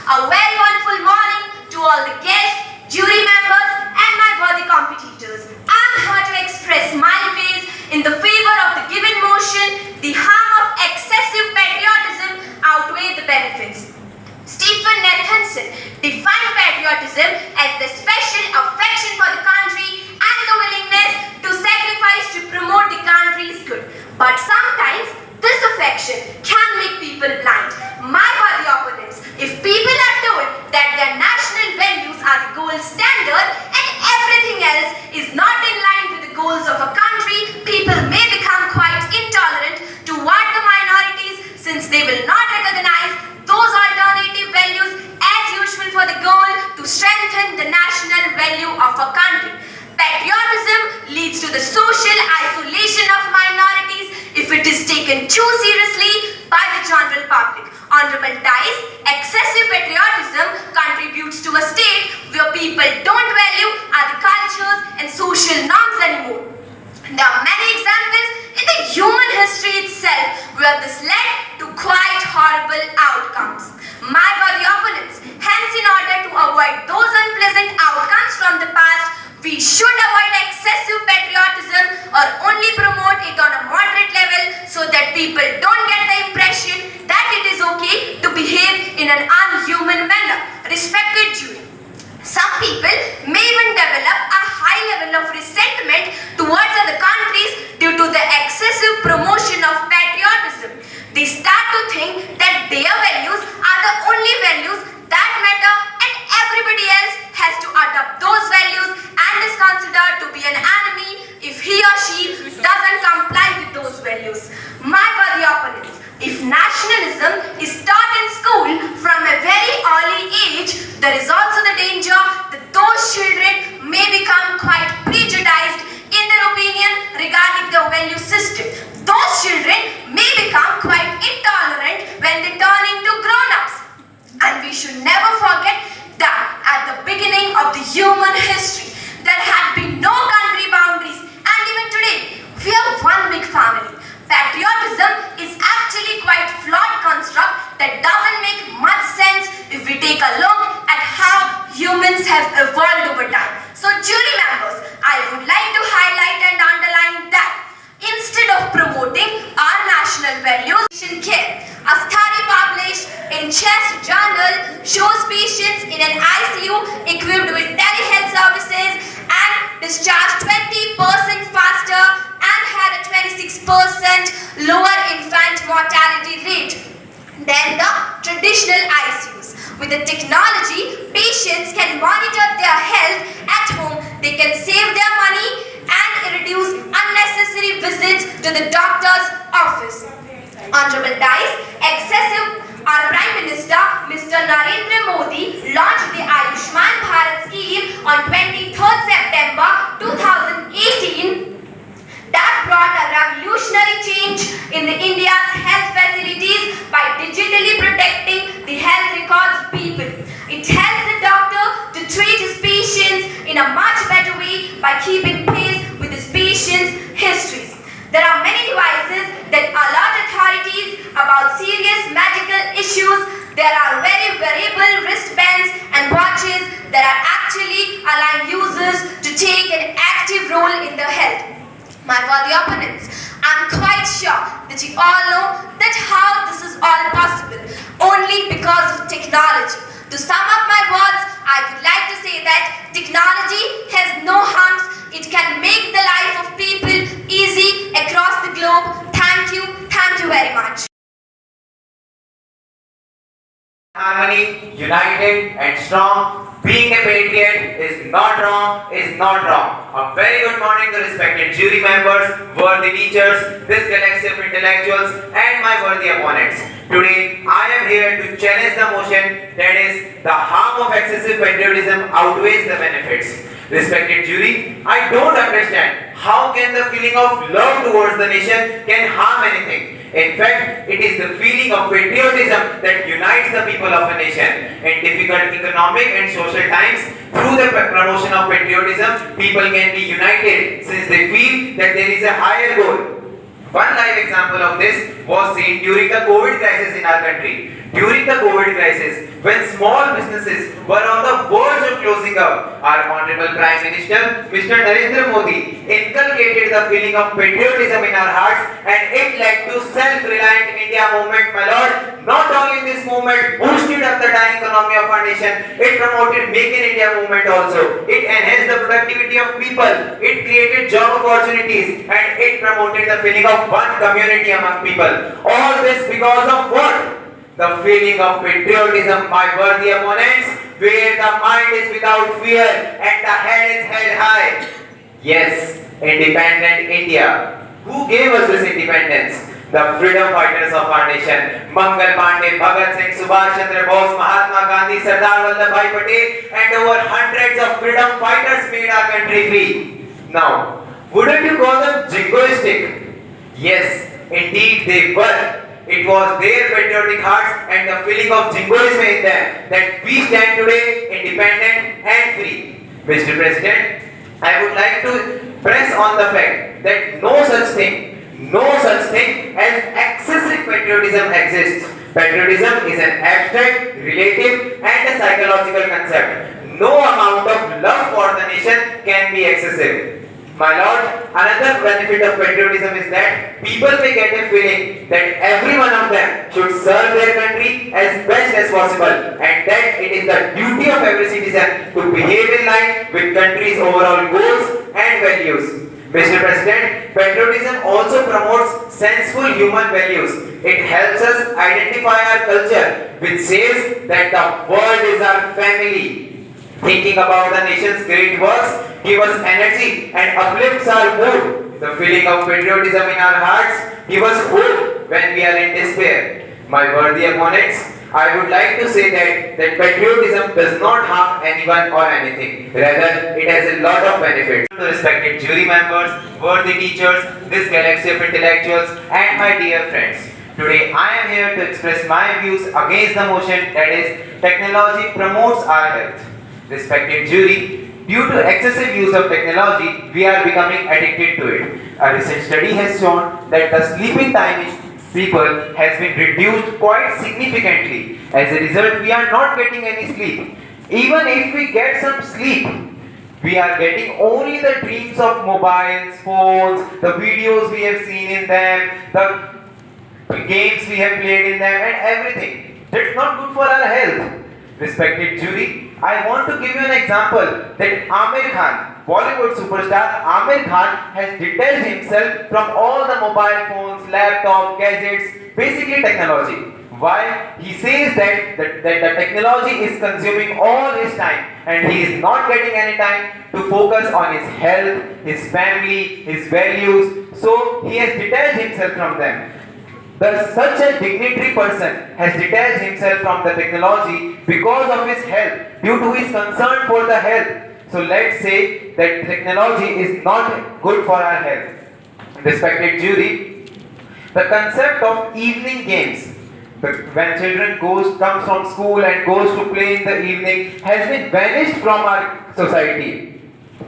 A very wonderful morning to all the guests, jury members and my worthy competitors. I am here to express my views in the favor of the given motion. The harm of excessive patriotism outweighs the benefits. Stephen Nathanson defined patriotism as the special affection for the country and the willingness to sacrifice to promote the country's good. But sometimes this affection can make people blind. My worthy opponents, if people are told that their national values are the gold standard and everything else is not in line with the goals of a country, people may become quite intolerant toward the minorities since they will not recognize those alternative values as usual for the goal to strengthen the national value of a country. Patriotism leads to the social isolation of minorities if it is taken too seriously by the general public. Honorable Dice, excessive patriotism contributes to a state where people don't value other cultures and social norms anymore. There are many examples in the human history itself where this led to quite horrible outcomes. My worthy opponents, hence in order to avoid those unpleasant outcomes from the past, we should avoid excessive patriotism or only promote it on a moderate level so that people don't get the impression that it is okay to behave in an unhuman manner. Respected jury, some people may even develop a high level of resentment towards other countries due to the excessive promotion of patriotism. They start to think that their values are the only values that matter and everybody else has to adopt those values and is considered to be an enemy if he or she doesn't comply with those values. My worthy opponents, if nationalism is taught in school from a very early age, there is also the danger that those children may become quite prejudiced in their opinion regarding the value system. Those children may become quite intolerant when they turn into grown-ups. And we should never forget that at the beginning of the human history, there had been no country boundaries, and even today, we are one big family. Patriotism is actually quite flawed construct that doesn't make much sense if we take a look at how humans have evolved over time. So jury members, I would like to highlight and underline that instead of promoting our national values, patient care. A study published in Chest Journal shows patients in an ICU equipped with telehealth services and discharged 20% faster and had a 26% lower infant mortality rate than the traditional ICUs. With the technology, patients can monitor their health at home, they can save their money and reduce unnecessary visits to the doctor's office. Honorable Dice, our Prime Minister, Mr. Narendra Modi, launched the Ayushman Bharat scheme on 23rd September 2018 that brought a revolutionary change in the India's health facilities by digitally protecting the health records of people. It helps the doctor to treat his patients in a much better way by keeping pace with his patients' histories. There are many devices that alert authorities about serious medical issues. There are very wearable wristbands and watches that are actually allowing users to take an active role in their health. My worthy opponents, I'm quite sure that you all know that how this is all possible only because of technology. To sum up my words, I would like to say that technology has no harms. It can make the life of people easy across the globe. Thank you very much. Harmony, united and strong. Being a patriot is not wrong, A very good morning to respected jury members, worthy teachers, this galaxy of intellectuals and my worthy opponents. Today, I am here to challenge the motion that is the harm of excessive patriotism outweighs the benefits. Respected jury, I don't understand how can the feeling of love towards the nation can harm anything. In fact, it is the feeling of patriotism that unites the people of a nation. In difficult economic and social times, through the promotion of patriotism, people can be united since they feel that there is a higher goal. One live example of this was seen during the COVID crisis in our country. During the COVID crisis, when small businesses were on the verge of closing up, our Honorable Prime Minister, Mr. Narendra Modi, inculcated the feeling of patriotism in our hearts, and it led to self-reliant India movement, my lord. Not only this movement boosted up the dying economy of our nation, it promoted Make in India movement also. It enhanced the productivity of people, it created job opportunities, and it promoted the feeling of one community among people. All this because of what? The feeling of patriotism, my worthy opponents, where the mind is without fear and the head is held high. Yes, independent India. Who gave us this independence? The freedom fighters of our nation. Mangal Pandey, Bhagat Singh, Subhash Chandra Bose, Mahatma Gandhi, Sardar Vallabhbhai Patel, and over hundreds of freedom fighters made our country free. Now, wouldn't you call them jingoistic? Yes, indeed they were. It was their patriotic hearts and the feeling of jingoism in them that we stand today independent and free. Mr. President, I would like to press on the fact that no such thing as excessive patriotism exists. Patriotism is an abstract, relative and a psychological concept. No amount of love for the nation can be excessive. My lord, another benefit of patriotism is that people may get a feeling that every one of them should serve their country as best as possible, and that it is the duty of every citizen to behave in line with country's overall goals and values. Mr. President, patriotism also promotes senseful human values. It helps us identify our culture, which says that the world is our family. Thinking about the nation's great works give us energy and uplifts our mood. The feeling of patriotism in our hearts give us hope when we are in despair. My worthy opponents, I would like to say that patriotism does not harm anyone or anything. Rather, it has a lot of benefits. To respected jury members, worthy teachers, this galaxy of intellectuals, and my dear friends. Today I am here to express my views against the motion that is, technology promotes our health. Respected jury, due to excessive use of technology, we are becoming addicted to it. A recent study has shown that the sleeping time in people has been reduced quite significantly. As a result, we are not getting any sleep. Even if we get some sleep, we are getting only the dreams of mobiles, phones, the videos we have seen in them, the games we have played in them, and everything. That's not good for our health. Respected jury, I want to give you an example that Aamir Khan, Bollywood superstar Aamir Khan, has detached himself from all the mobile phones, laptops, gadgets, basically technology. Why? He says that the technology is consuming all his time and he is not getting any time to focus on his health, his family, his values. So he has detached himself from them. Such a dignitary person has detached himself from the technology because of his health, due to his concern for the health. So let's say that technology is not good for our health. Respected jury, the concept of evening games, when children comes from school and goes to play in the evening, has been vanished from our society.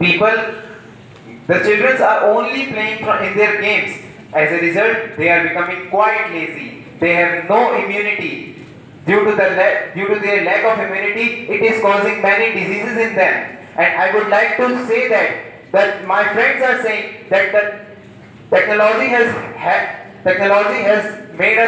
The children are only playing in their games. As a result, they are becoming quite lazy. They have no immunity. Due to their lack of immunity, it is causing many diseases in them. And I would like to say that my friends are saying that the technology has made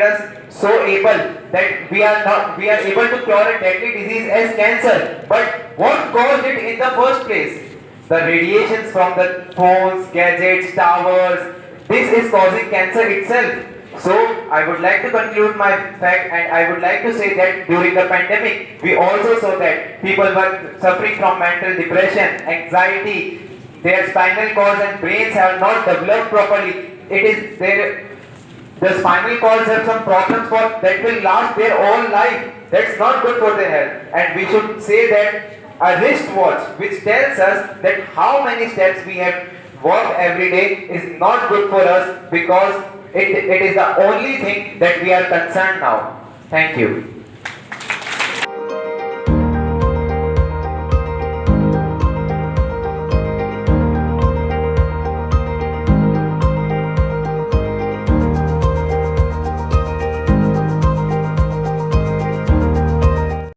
us so able that we are able to cure a deadly disease as cancer. But what caused it in the first place? The radiations from the phones, gadgets, towers, this is causing cancer itself. So, I would like to conclude my fact, and I would like to say that during the pandemic, we also saw that people were suffering from mental depression, anxiety, their spinal cords and brains have not developed properly. The spinal cords have some problems that will last their whole life. That's not good for their health. And we should say that a wristwatch which tells us that how many steps we have walked every day is not good for us, because it is the only thing that we are concerned now. Thank you.